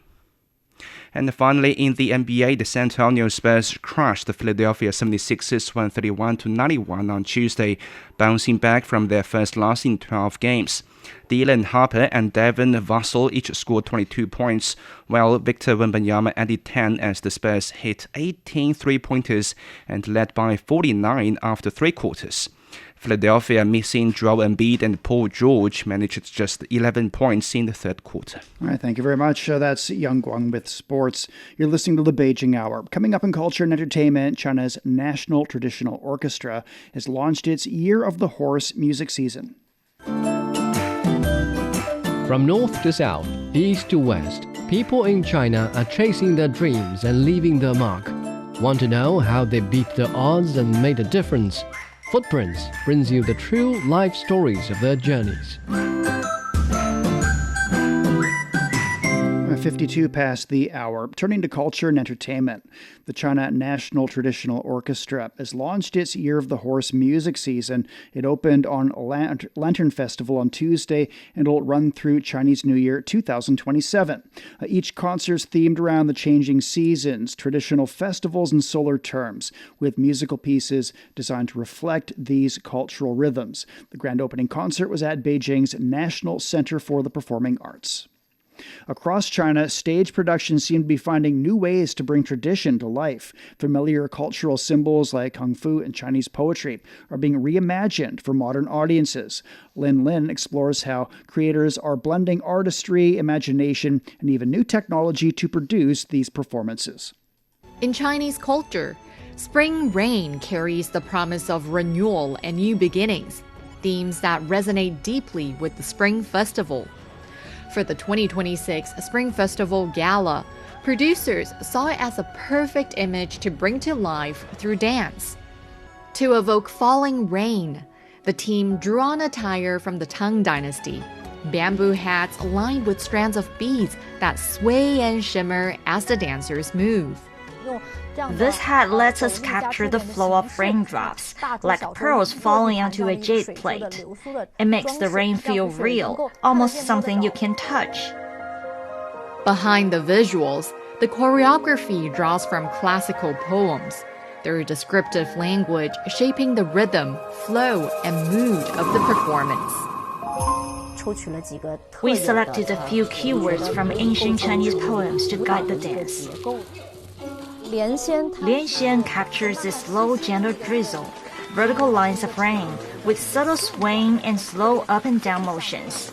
And finally, in the NBA, the San Antonio Spurs crushed the Philadelphia 76ers 131-91 on Tuesday, bouncing back from their first loss in 12 games. Dylan Harper and Devin Vassell each scored 22 points, while Victor Wembanyama added 10 as the Spurs hit 18 three-pointers and led by 49 after 3 quarters. Philadelphia, missing Joel Embiid and Paul George, managed just 11 points in the third quarter. All right, thank you very much. That's Yang Guang with sports. You're listening to the Beijing Hour. Coming up in culture and entertainment, China's National Traditional Orchestra has launched its Year of the Horse music season. From north to south, east to west, people in China are chasing their dreams and leaving their mark. Want to know how they beat the odds and made a difference? Footprints brings you the true life stories of their journeys. 52 past the hour. Turning to culture and entertainment, the China National Traditional Orchestra has launched its Year of the Horse music season. It opened on Lantern Festival on Tuesday and will run through Chinese New Year 2027. Each concert is themed around the changing seasons, traditional festivals, and solar terms, with musical pieces designed to reflect these cultural rhythms. The grand opening concert was at Beijing's National Center for the Performing Arts. Across China, stage productions seem to be finding new ways to bring tradition to life. Familiar cultural symbols like Kung Fu and Chinese poetry are being reimagined for modern audiences. Lin Lin explores how creators are blending artistry, imagination, and even new technology to produce these performances. In Chinese culture, spring rain carries the promise of renewal and new beginnings, themes that resonate deeply with the Spring Festival. For the 2026 Spring Festival Gala, producers saw it as a perfect image to bring to life through dance. To evoke falling rain, the team drew on attire from the Tang Dynasty, bamboo hats lined with strands of beads that sway and shimmer as the dancers move. This hat lets us capture the flow of raindrops, like pearls falling onto a jade plate. It makes the rain feel real, almost something you can touch. Behind the visuals, the choreography draws from classical poems. their descriptive language shaping the rhythm, flow, and mood of the performance. We selected a few keywords from ancient Chinese poems to guide the dance. Lianxian captures the slow, gentle drizzle, vertical lines of rain, with subtle swaying and slow up and down motions.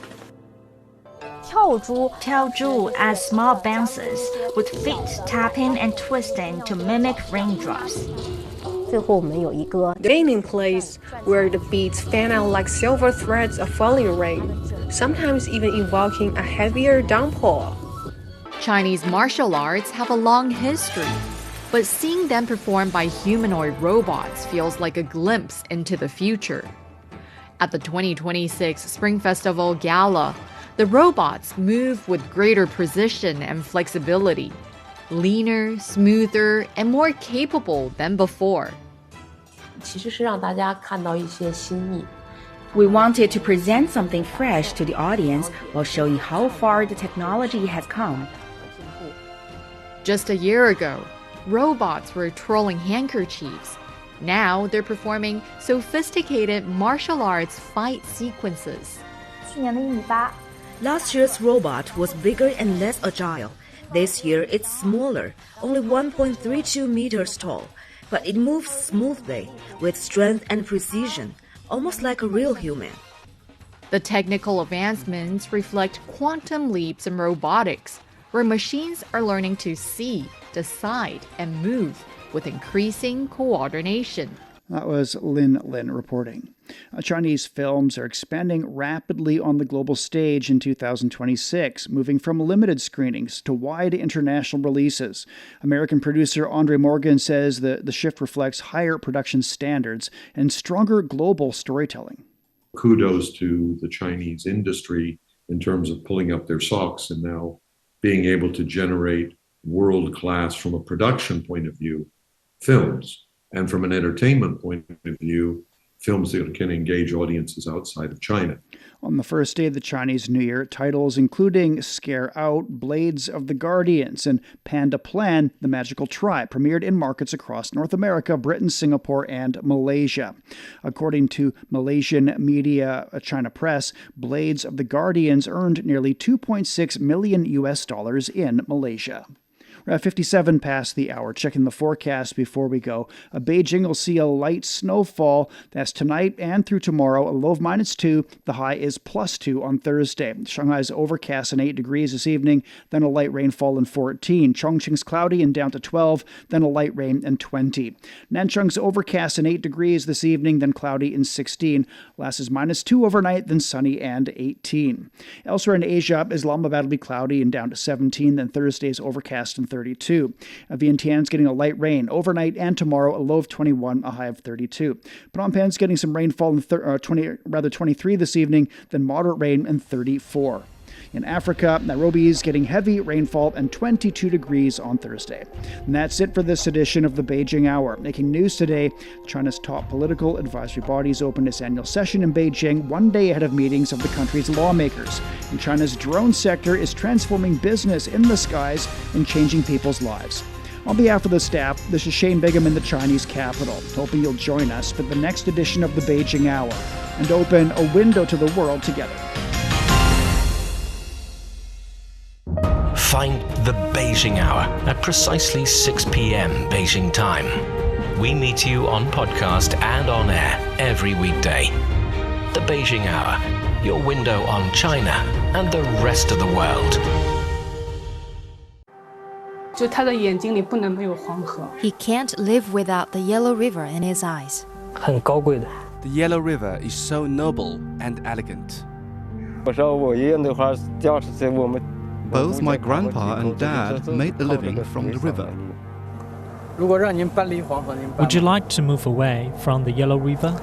Tiaozhu adds small bounces, with feet tapping and twisting to mimic raindrops. The ending place where the beats fan out like silver threads of falling rain, sometimes even invoking a heavier downpour. Chinese martial arts have a long history, but seeing them performed by humanoid robots feels like a glimpse into the future. At the 2026 Spring Festival Gala, the robots move with greater precision and flexibility, leaner, smoother, and more capable than before. We wanted to present something fresh to the audience while showing how far the technology has come. Just a year ago, robots were twirling handkerchiefs. Now they're performing sophisticated martial arts fight sequences. Last year's robot was bigger and less agile. This year it's smaller, only 1.32 meters tall, but it moves smoothly, with strength and precision, almost like a real human. The technical advancements reflect quantum leaps in robotics, where machines are learning to see, decide, and move with increasing coordination. That was Lin reporting. Chinese films are expanding rapidly on the global stage in 2026, moving from limited screenings to wide international releases. American producer Andre Morgan says that the shift reflects higher production standards and stronger global storytelling. Kudos to the Chinese industry in terms of pulling up their socks and now being able to generate world-class, from a production point of view, films. And from an entertainment point of view, films that can engage audiences outside of China. On the first day of the Chinese New Year, titles including Scare Out, Blades of the Guardians, and Panda Plan, The Magical Tribe, premiered in markets across North America, Britain, Singapore, and Malaysia. According to Malaysian media China Press, Blades of the Guardians earned nearly $2.6 million in Malaysia. We're at 57 past the hour. Checking the forecast before we go. Beijing will see a light snowfall. That's tonight and through tomorrow. A low of -2. The high is +2 on Thursday. Shanghai is overcast and 8 degrees this evening. Then a light rainfall and 14. Chongqing's cloudy and down to 12. Then a light rain and 20. Nanchung's overcast and 8 degrees this evening. Then cloudy and 16. Last is -2 overnight. Then sunny and 18. Elsewhere in Asia, Islamabad will be cloudy and down to 17. Then Thursday is overcast and 32. Vientiane's getting a light rain overnight and tomorrow, a low of 21, a high of 32. Phnom Penh's getting some rainfall in 23 this evening, then moderate rain and 34. In Africa, Nairobi is getting heavy rainfall and 22 degrees on Thursday. And that's it for this edition of the Beijing Hour. Making news today, China's top political advisory bodies opened its annual session in Beijing one day ahead of meetings of the country's lawmakers. And China's drone sector is transforming business in the skies and changing people's lives. On behalf of the staff, this is Shane Bigham in the Chinese capital, hoping you'll join us for the next edition of the Beijing Hour and open a window to the world together. Find the Beijing Hour at precisely 6 p.m. Beijing time. We meet you on podcast and on air every weekday. The Beijing Hour, your window on China and the rest of the world. He can't live without the yellow river in his eyes. The yellow river is so noble and elegant. Both my grandpa and dad made a living from the river. Would you like to move away from the Yellow River?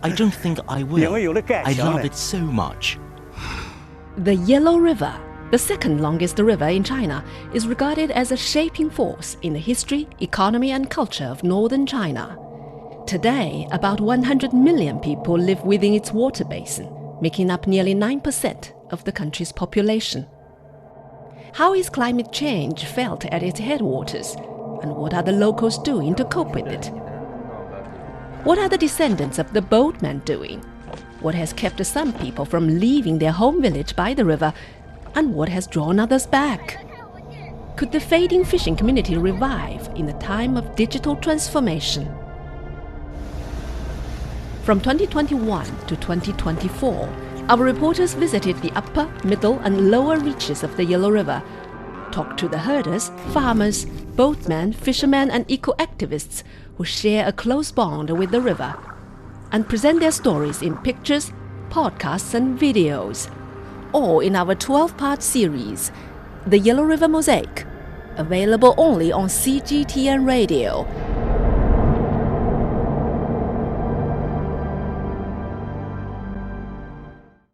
I don't think I will. I love it so much. The Yellow River, the second longest river in China, is regarded as a shaping force in the history, economy, and culture of northern China. Today, about 100 million people live within its water basin, making up nearly 9% of the country's population. How is climate change felt at its headwaters? And what are the locals doing to cope with it? What are the descendants of the boatmen doing? What has kept some people from leaving their home village by the river? And what has drawn others back? Could the fading fishing community revive in a time of digital transformation? From 2021 to 2024, our reporters visited the upper, middle and lower reaches of the Yellow River, talked to the herders, farmers, boatmen, fishermen and eco-activists who share a close bond with the river, and present their stories in pictures, podcasts and videos, all in our 12-part series, The Yellow River Mosaic, available only on CGTN Radio.